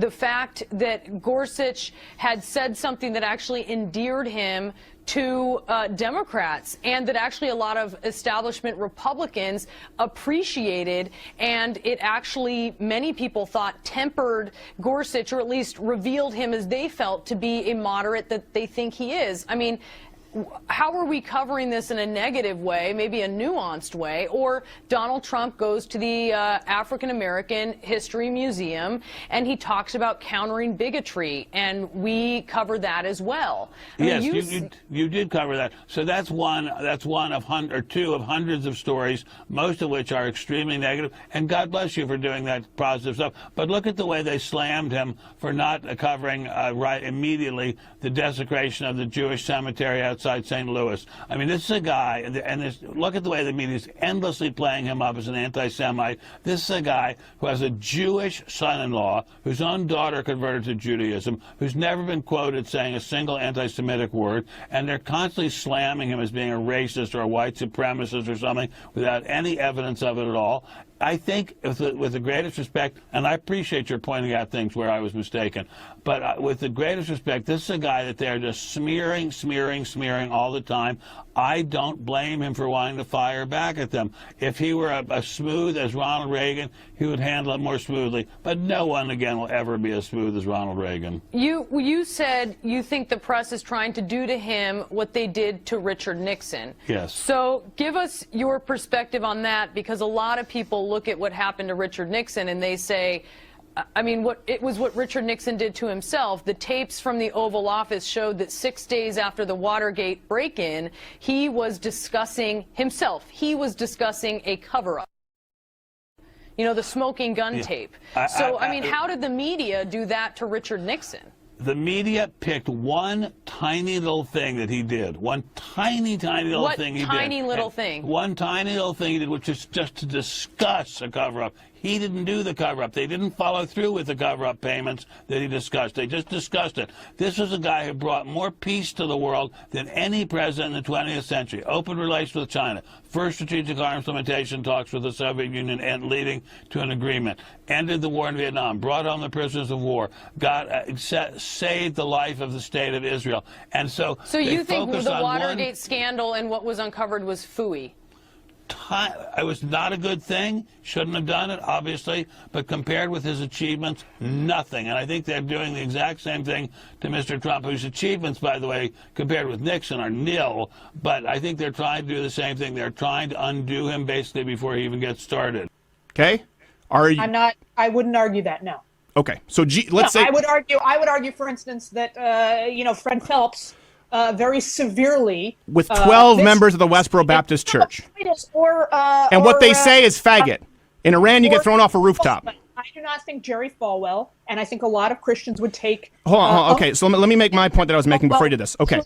The fact that Gorsuch had said something that actually endeared him to Democrats, and that actually a lot of establishment Republicans appreciated, and it actually, many people thought, tempered Gorsuch, or at least revealed him as they felt to be a moderate that they think he is. I mean, how are we covering this in a negative way, maybe a nuanced way? Or Donald Trump goes to the African American History Museum and he talks about countering bigotry, and we cover that as well. Yes, you did cover that. So that's one of two of hundreds of stories, most of which are extremely negative. And God bless you for doing that positive stuff. But look at the way they slammed him for not covering right immediately the desecration of the Jewish cemetery outside St. Louis. I mean, this is a guy, and look at the way the media is endlessly playing him up as an anti-Semite. This is a guy who has a Jewish son-in-law, whose own daughter converted to Judaism, who's never been quoted saying a single anti-Semitic word, and they're constantly slamming him as being a racist or a white supremacist or something without any evidence of it at all. I think, with the greatest respect, and I appreciate your pointing out things where I was mistaken, but with the greatest respect, this is a guy that they're just smearing all the time. I don't blame him for wanting to fire back at them. If he were as smooth as Ronald Reagan, he would handle it more smoothly. But no one, again, will ever be as smooth as Ronald Reagan. You said you think the press is trying to do to him what they did to Richard Nixon. Yes. So give us your perspective on that, because a lot of people look at what happened to Richard Nixon and they say, I mean, it was what Richard Nixon did to himself. The tapes from the Oval Office showed that 6 days after the Watergate break-in, he was discussing himself. He was discussing a cover-up. You know, the smoking gun tape. I mean, how did the media do that to Richard Nixon? The media picked one tiny little thing that he did. One tiny little thing he did. What tiny little thing? One tiny little thing he did, which is just to discuss a cover-up. He didn't do the cover-up. They didn't follow through with the cover-up payments that he discussed. They just discussed it. This was a guy who brought more peace to the world than any president in the 20th century. Open relations with China. First strategic arms limitation talks with the Soviet Union and leading to an agreement. Ended the war in Vietnam. Brought home the prisoners of war. Saved the life of the state of Israel. And so you think the Watergate scandal and what was uncovered was phooey? It was not a good thing. Shouldn't have done it, obviously. But compared with his achievements, nothing. And I think they're doing the exact same thing to Mr. Trump, whose achievements, by the way, compared with Nixon, are nil. But I think they're trying to do the same thing. They're trying to undo him, basically, before he even gets started. Okay. I wouldn't argue that, no. Okay. So let's say... I would argue, for instance, that, Fred Phelps... very severely with 12 members of the Westboro Baptist Church, and what they say is faggot. In Iran, you get thrown off a rooftop. I do not think Jerry Falwell, and I think a lot of Christians would take. Hold on. Okay, so let me make my point that I was making before you did this. Okay,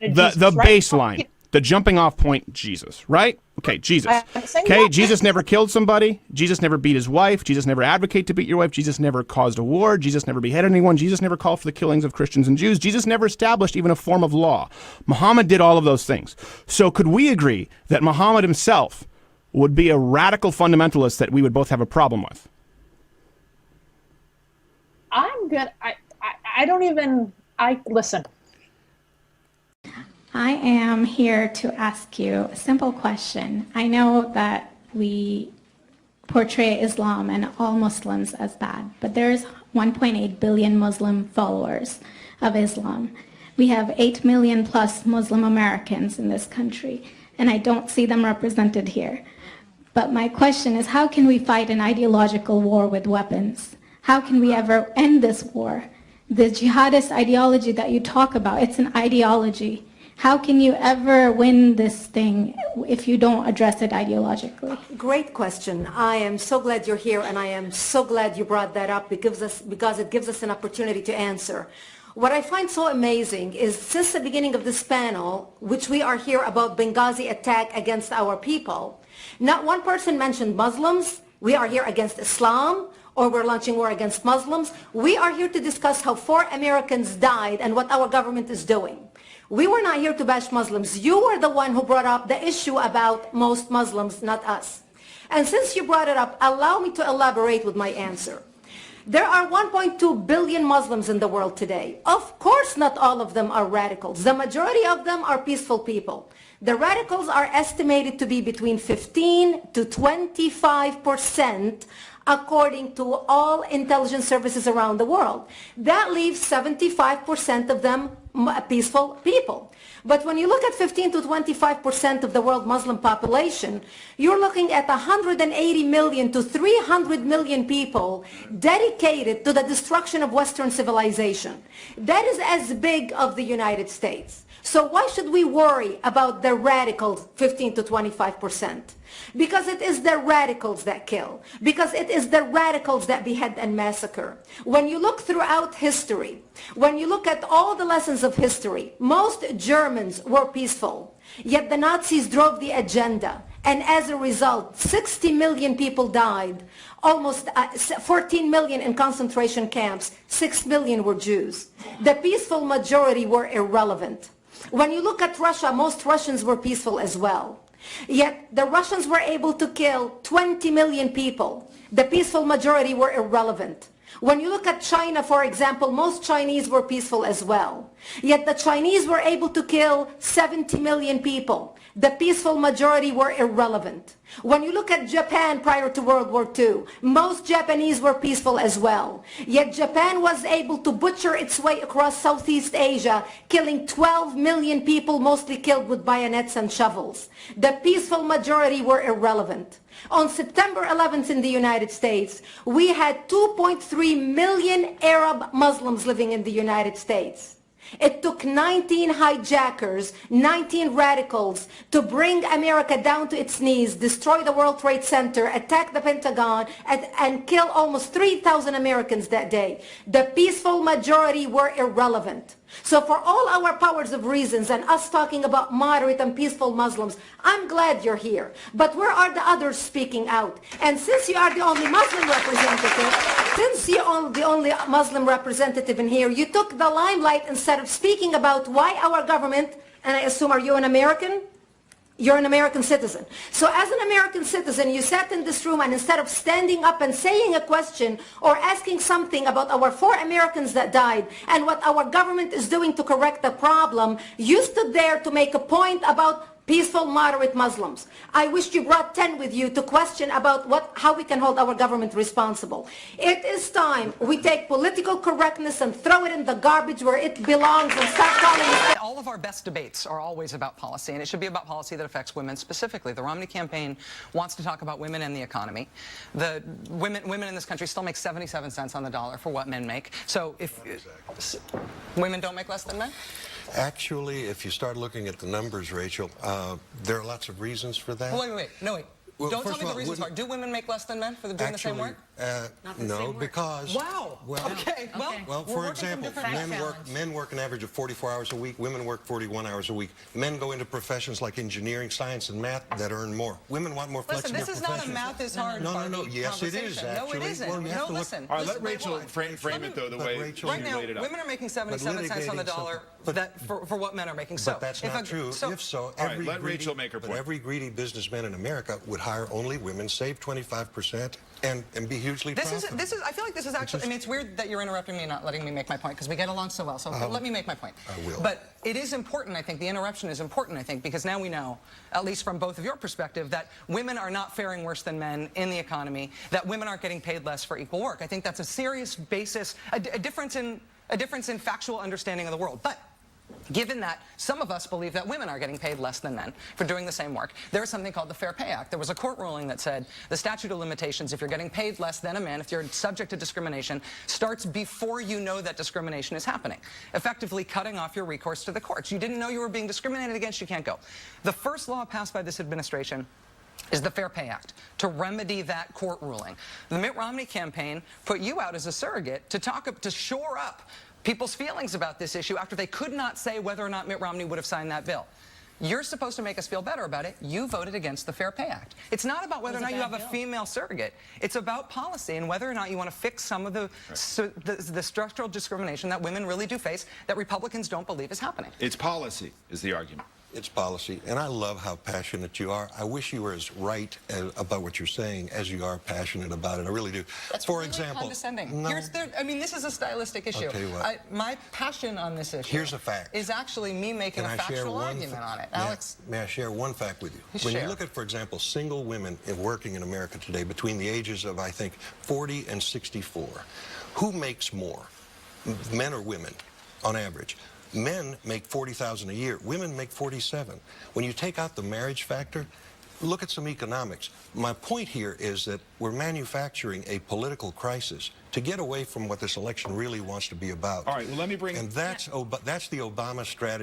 the baseline, the jumping off point, Jesus, right? Okay, Jesus. Okay, Jesus never killed somebody. Jesus never beat his wife. Jesus never advocated to beat your wife. Jesus never caused a war. Jesus never beheaded anyone. Jesus never called for the killings of Christians and Jews. Jesus never established even a form of law. Muhammad did all of those things. So could we agree that Muhammad himself would be a radical fundamentalist that we would both have a problem with? Listen. I am here to ask you a simple question. I know that we portray Islam and all Muslims as bad, but there's 1.8 billion Muslim followers of Islam. We have 8 million plus Muslim Americans in this country, and I don't see them represented here. But my question is, how can we fight an ideological war with weapons? How can we ever end this war? The jihadist ideology that you talk about, it's an ideology. How can you ever win this thing if you don't address it ideologically? Great question. I am so glad you're here, and I am so glad you brought that up because it gives us an opportunity to answer. What I find so amazing is since the beginning of this panel, which we are here about Benghazi attack against our people, not one person mentioned Muslims. We are here against Islam, or we're launching war against Muslims. We are here to discuss how 4 Americans died and what our government is doing. We were not here to bash Muslims. You were the one who brought up the issue about most Muslims, not us. And since you brought it up, allow me to elaborate with my answer. There are 1.2 billion Muslims in the world today. Of course, not all of them are radicals. The majority of them are peaceful people. The radicals are estimated to be between 15 to 25%, according to all intelligence services around the world. That leaves 75% of them peaceful people. But when you look at 15 to 25% of the world Muslim population, you're looking at 180 million to 300 million people dedicated to the destruction of Western civilization. That is as big of the United States. So why should we worry about the radicals, 15 to 25%? Because it is the radicals that kill. Because it is the radicals that behead and massacre. When you look throughout history, when you look at all the lessons of history, most Germans were peaceful. Yet the Nazis drove the agenda. And as a result, 60 million people died. Almost 14 million in concentration camps. 6 million were Jews. The peaceful majority were irrelevant. When you look at Russia, most Russians were peaceful as well. Yet the Russians were able to kill 20 million people. The peaceful majority were irrelevant. When you look at China, for example, most Chinese were peaceful as well. Yet the Chinese were able to kill 70 million people. The peaceful majority were irrelevant. When you look at Japan prior to World War II, most Japanese were peaceful as well. Yet Japan was able to butcher its way across Southeast Asia, killing 12 million people, mostly killed with bayonets and shovels. The peaceful majority were irrelevant. On September 11th in the United States, we had 2.3 million Arab Muslims living in the United States. It took 19 hijackers, 19 radicals to bring America down to its knees, destroy the World Trade Center, attack the Pentagon, and kill almost 3,000 Americans that day. The peaceful majority were irrelevant. So for all our powers of reasons and us talking about moderate and peaceful Muslims, I'm glad you're here. But where are the others speaking out? And since you are the only Muslim representative, in here, you took the limelight instead of speaking about why our government, and I assume, are you an American? You're an American citizen. So as an American citizen, you sat in this room and instead of standing up and saying a question or asking something about our 4 Americans that died and what our government is doing to correct the problem, you stood there to make a point about peaceful, moderate Muslims. I wish you brought 10 with you to question about how we can hold our government responsible. It is time we take political correctness and throw it in the garbage where it belongs and stop calling it. All of our best debates are always about policy, and it should be about policy that affects women specifically. The Romney campaign wants to talk about women and the economy. The women in this country still make 77 cents on the dollar for what men make. So if women don't make less than men? Actually, if you start looking at the numbers, Rachel, there are lots of reasons for that. Wait. Well, don't tell me the reasons are. Do women make less than men for doing the same work? No, because... Wow. Well, okay. Well, for example, men work an average of 44 hours a week. Women work 41 hours a week. Men go into professions like engineering, science, and math that earn more. Women want more flexible professions. Listen, this is not a math is hard No. Yes, it is, actually. No, it isn't. Well, you have to listen. All right, let Rachel frame it, though, the way Rachel, right now, laid it out. women are making 77 cents on the dollar for what men are making. But that's not true. If so, let Rachel make her point. Every greedy businessman in America would hire only women, save 25%, and be hugely profitable. I feel like this is actually, I mean, it's weird that you're interrupting me and not letting me make my point, because we get along so well, so let me make my point. I will. But it is important, I think, the interruption is important, I think, because now we know, at least from both of your perspective, that women are not faring worse than men in the economy, that women aren't getting paid less for equal work. I think that's a serious basis, a difference in factual understanding of the world. But given that some of us believe that women are getting paid less than men for doing the same work, there is something called the Fair Pay Act. There was a court ruling that said the statute of limitations, if you're getting paid less than a man, if you're subject to discrimination, starts before you know that discrimination is happening, effectively cutting off your recourse to the courts. You didn't know you were being discriminated against, you can't go. The first law passed by this administration is the Fair Pay Act, to remedy that court ruling. The Mitt Romney campaign put you out as a surrogate to shore up people's feelings about this issue after they could not say whether or not Mitt Romney would have signed that bill. You're supposed to make us feel better about it. You voted against the Fair Pay Act. It's not about whether or not you have a female surrogate. It's about policy and whether or not you want to fix some of the structural discrimination that women really do face that Republicans don't believe is happening. It's policy, is the argument. It's policy, and I love how passionate you are. I wish you were as right about what you're saying as you are passionate about it. I really do. That's For really example, condescending. no, I mean, this is a stylistic issue. I'll tell you what. My passion on this issue Here's a fact. is actually me making a factual argument on it. Alex, may I share one fact with you? When you look at, for example, single women working in America today between the ages of, I think, 40 and 64, who makes more, men or women, on average? Men make $40,000 a year. Women make $47,000. When you take out the marriage factor, look at some economics. My point here is that we're manufacturing a political crisis to get away from what this election really wants to be about. All right, well, let me bring... And that's the Obama strategy.